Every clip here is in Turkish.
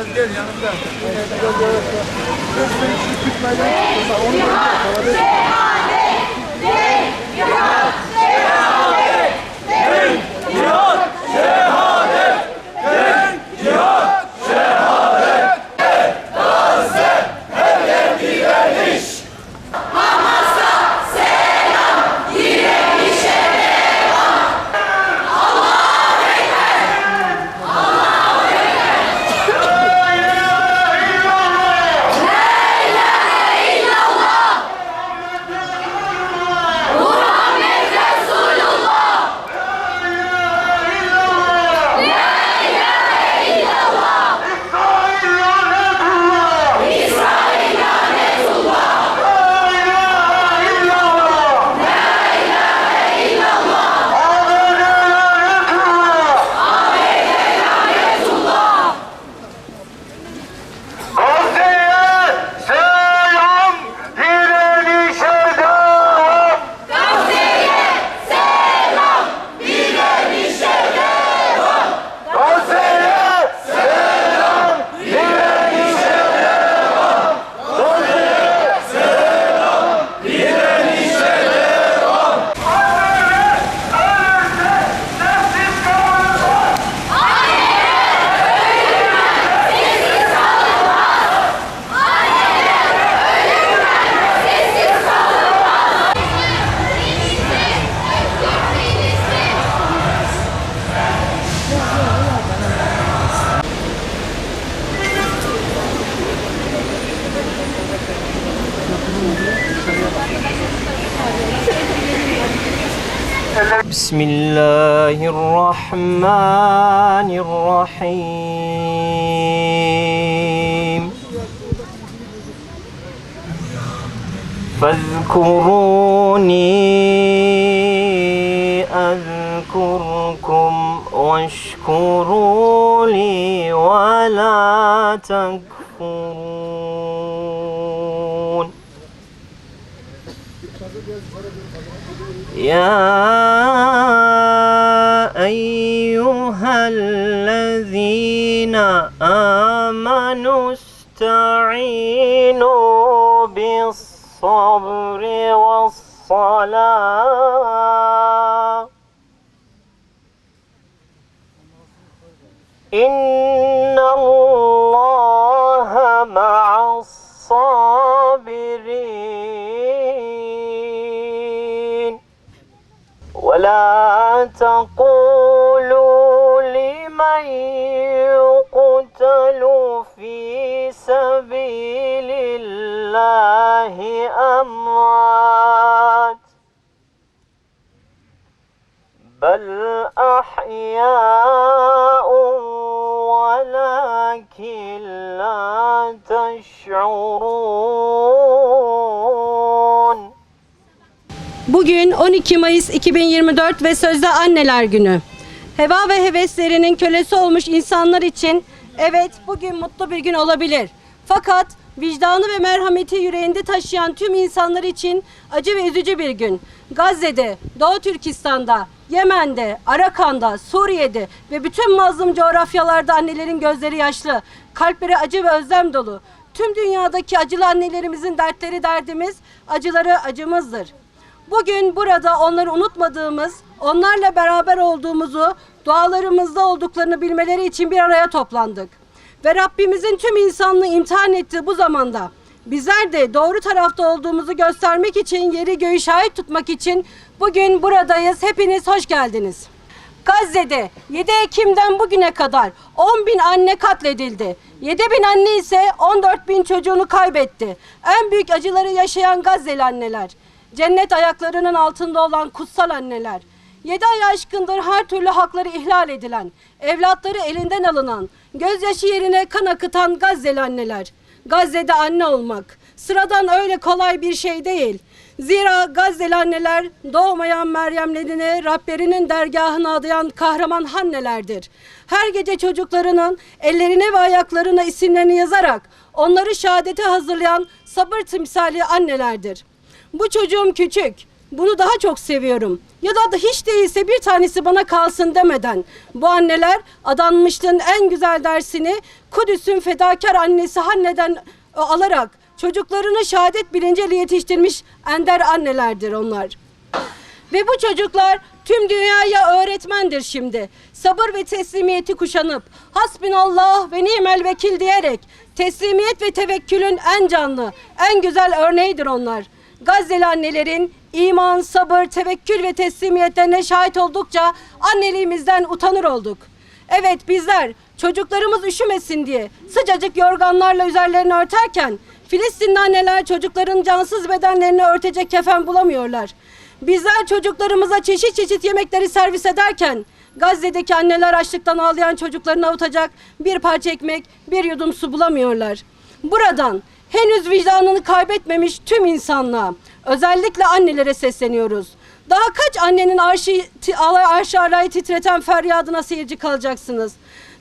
gel yanımda. Şehadet! Cihad! Şehadet! Cihad! Şehadet! Cihad! Şehadet! Gazze! Her yer direniş! Hamas'a selam! Direnişe devam! Allahu Ekber! Allahu Ekber! La ilahe illallah! La ilahe illallah! Muhammed Resulullah! La ilahe illallah! İsrail lanetullah! La ilahe illallah! La ilahe illallah! ABD lanetullah! Gazze'ye selam, direnişe devam. Gazze'ye selam! Direnişe devam! Gazze'ye selam! Direnişe devam! Bismillahirrahmanirrahim. فاذكروني أذكركم واشكروا لي ولا تكفرون يا أيها الذين آمنوا استعينوا بالصبر والصلاة إن الله مع الصابرين ولا تقولوا لمن يقتل في سبيل الله أموات بل أحياء ولكن لا تشعرون. Bugün 12 Mayıs 2024 ve Sözde Anneler Günü. Heva ve heveslerinin kölesi olmuş insanlar için evet bugün mutlu bir gün olabilir. Fakat vicdanı ve merhameti yüreğinde taşıyan tüm insanlar için acı ve üzücü bir gün. Gazze'de, Doğu Türkistan'da, Yemen'de, Arakan'da, Suriye'de ve bütün mazlum coğrafyalarda annelerin gözleri yaşlı, kalpleri acı ve özlem dolu. Tüm dünyadaki acılı annelerimizin dertleri derdimiz, acıları acımızdır. Bugün burada onları unutmadığımız, onlarla beraber olduğumuzu, dualarımızda olduklarını bilmeleri için bir araya toplandık. Ve Rabbimizin tüm insanlığı imtihan ettiği bu zamanda bizler de doğru tarafta olduğumuzu göstermek için, yeri göğü şahit tutmak için bugün buradayız. Hepiniz hoş geldiniz. Gazze'de 7 Ekim'den bugüne kadar 10.000 anne katledildi. 7.000 anne ise 14.000 çocuğunu kaybetti. En büyük acıları yaşayan Gazze'li anneler. Cennet ayaklarının altında olan kutsal anneler. 7 ay aşkındır her türlü hakları ihlal edilen, evlatları elinden alınan, gözyaşı yerine kan akıtan Gazze'li anneler. Gazze'de anne olmak sıradan öyle kolay bir şey değil. Zira Gazze'li anneler doğmayan Meryemlerini Rablerinin dergahına adayan kahraman annelerdir. Her gece çocuklarının ellerine ve ayaklarına isimlerini yazarak onları şehadete hazırlayan sabır timsali annelerdir. Bu çocuğum küçük, bunu daha çok seviyorum. Ya da hiç değilse bir tanesi bana kalsın demeden bu anneler adanmışlığın en güzel dersini Kudüs'ün fedakar annesi Hanne'den alarak çocuklarını şehadet bilinciyle yetiştirmiş ender annelerdir onlar. Ve bu çocuklar tüm dünyaya öğretmendir şimdi. Sabır ve teslimiyeti kuşanıp hasbinallah ve nimel vekil diyerek teslimiyet ve tevekkülün en canlı, en güzel örneğidir onlar. Gazze'li annelerin iman, sabır, tevekkül ve teslimiyetlerine şahit oldukça anneliğimizden utanır olduk. Evet, bizler çocuklarımız üşümesin diye sıcacık yorganlarla üzerlerini örterken Filistinli anneler çocukların cansız bedenlerini örtecek kefen bulamıyorlar. Bizler çocuklarımıza çeşit çeşit yemekleri servis ederken Gazze'deki anneler açlıktan ağlayan çocuklarını avutacak bir parça ekmek, bir yudum su bulamıyorlar. Buradan henüz vicdanını kaybetmemiş tüm insanlığa, özellikle annelere sesleniyoruz. Daha kaç annenin arşı alayı titreten feryadına seyirci kalacaksınız?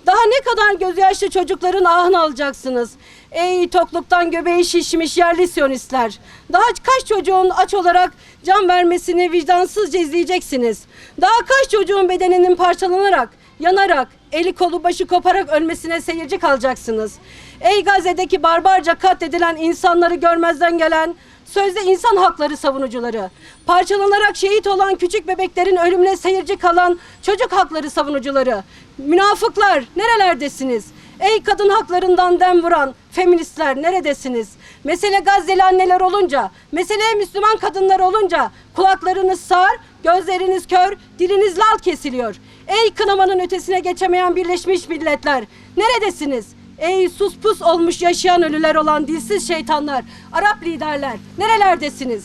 Daha ne kadar gözyaşlı çocukların ahını alacaksınız? Ey tokluktan göbeği şişmiş yerli Siyonistler! Daha kaç çocuğun aç olarak can vermesini vicdansızca izleyeceksiniz? Daha kaç çocuğun bedeninin parçalanarak, yanarak, eli kolu başı koparak ölmesine seyirci kalacaksınız? Ey Gazze'deki barbarca katledilen insanları görmezden gelen sözde insan hakları savunucuları, parçalanarak şehit olan küçük bebeklerin ölümüne seyirci kalan çocuk hakları savunucuları, münafıklar nerelerdesiniz? Ey kadın haklarından dem vuran feministler neredesiniz? Mesele Gazze'li anneler olunca, mesele Müslüman kadınlar olunca kulaklarınız sağır, gözleriniz kör, diliniz lal kesiliyor. Ey kınamanın ötesine geçemeyen Birleşmiş Milletler neredesiniz? Ey sus pus olmuş yaşayan ölüler olan dilsiz şeytanlar, Arap liderler nerelerdesiniz?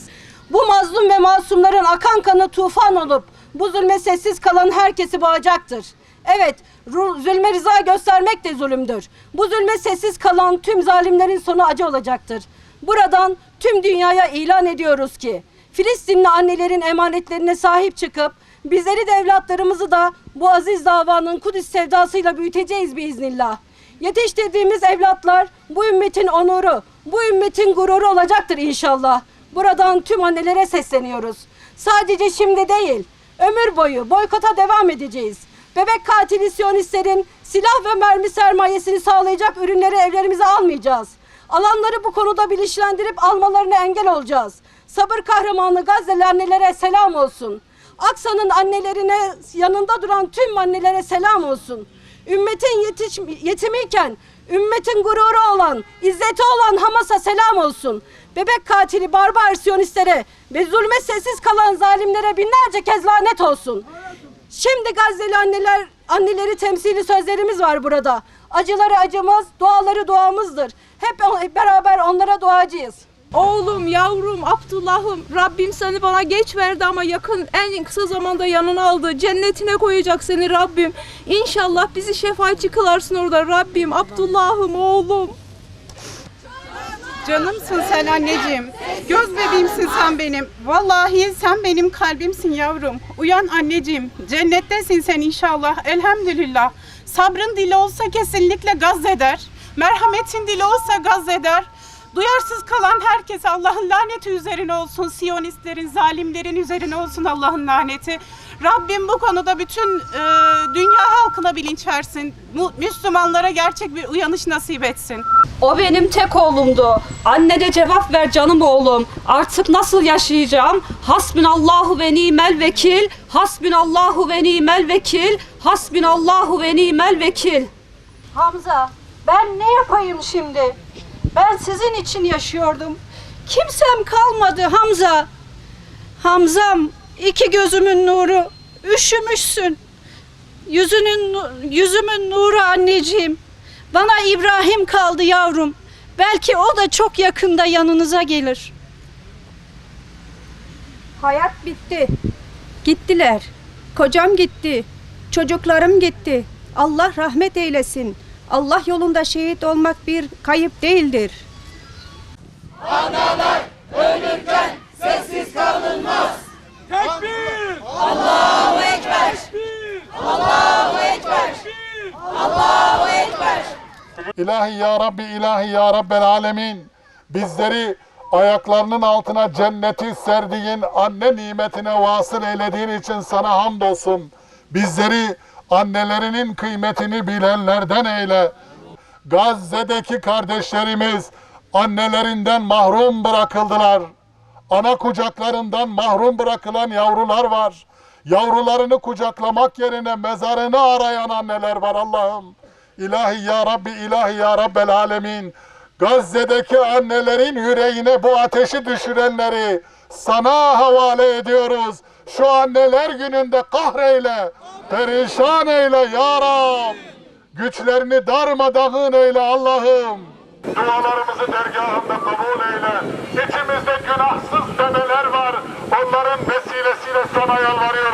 Bu mazlum ve masumların akan kanı tufan olup bu zulme sessiz kalan herkesi boğacaktır. Evet, zulme rıza göstermek de zulümdür. Bu zulme sessiz kalan tüm zalimlerin sonu acı olacaktır. Buradan tüm dünyaya ilan ediyoruz ki Filistinli annelerin emanetlerine sahip çıkıp bizleri de evlatlarımızı da bu aziz davanın Kudüs sevdasıyla büyüteceğiz biiznillah. Yetiştirdiğimiz evlatlar bu ümmetin onuru, bu ümmetin gururu olacaktır inşallah. Buradan tüm annelere sesleniyoruz. Sadece şimdi değil, ömür boyu boykota devam edeceğiz. Bebek katili Siyonistlerin silah ve mermi sermayesini sağlayacak ürünleri evlerimize almayacağız. Alanları bu konuda bilinçlendirip almalarına engel olacağız. Sabır kahramanı Gazze'li annelere selam olsun. Aksa'nın annelerine yanında duran tüm annelere selam olsun. Ümmetin yetimiyken ümmetin gururu olan, izzeti olan Hamas'a selam olsun. Bebek katili barbar Siyonistlere ve zulme sessiz kalan zalimlere binlerce kez lanet olsun. Şimdi Gazze'li anneleri temsili sözlerimiz var burada. Acıları acımız, duaları duamızdır. Hep beraber onlara duacıyız. Oğlum, yavrum, Abdullah'ım, Rabbim seni bana geç verdi ama en kısa zamanda yanına aldı. Cennetine koyacak seni Rabbim. İnşallah bizi şefaatçi kılarsın orada Rabbim. Abdullah'ım, oğlum. Canımsın sen anneciğim. Göz bebeğimsin sen benim. Vallahi sen benim kalbimsin yavrum. Uyan anneciğim. Cennettesin sen inşallah. Elhamdülillah. Sabrın dili olsa kesinlikle gaz eder. Merhametin dili olsa gaz eder. Duyarsız kalan herkese Allah'ın laneti üzerine olsun. Siyonistlerin, zalimlerin üzerine olsun Allah'ın laneti. Rabbim bu konuda bütün dünya halkına bilinç versin. Müslümanlara gerçek bir uyanış nasip etsin. O benim tek oğlumdu. Anne de cevap ver canım oğlum. Artık nasıl yaşayacağım? Hasbinallahu ve nimel vekil. Hasbinallahu ve nimel vekil. Hasbinallahu ve nimel vekil. Hamza, ben ne yapayım şimdi? Ben sizin için yaşıyordum. Kimsem kalmadı Hamza. Hamzam, iki gözümün nuru, üşümüşsün. Yüzümün nuru anneciğim. Bana İbrahim kaldı yavrum. Belki o da çok yakında yanınıza gelir. Hayat bitti. Gittiler. Kocam gitti. Çocuklarım gitti. Allah rahmet eylesin. Allah yolunda şehit olmak bir kayıp değildir. Analar ölürken sessiz kalınmaz. Tekbir! Allahu Ekber! Allahu Ekber! Allahu Ekber! İlahi ya Rabbi, ilahi ya Rabbel alemin. Bizleri ayaklarının altına cenneti serdiğin anne nimetine vasıl eylediğin için sana hamdolsun. Bizleri annelerinin kıymetini bilenlerden eyle. Gazze'deki kardeşlerimiz annelerinden mahrum bırakıldılar. Ana kucaklarından mahrum bırakılan yavrular var. Yavrularını kucaklamak yerine mezarını arayan anneler var Allah'ım. İlahi ya Rabbi, ilahi ya Rabbel alemin. Gazze'deki annelerin yüreğine bu ateşi düşürenleri sana havale ediyoruz. Şu anneler gününde kahreyle, perişan eyle ya Rab. Güçlerini darmadağın eyle Allah'ım. Dualarımızı dergahında kabul eyle. İçimizde günahsız bebeler var. Onların vesilesiyle sana yalvarıyoruz.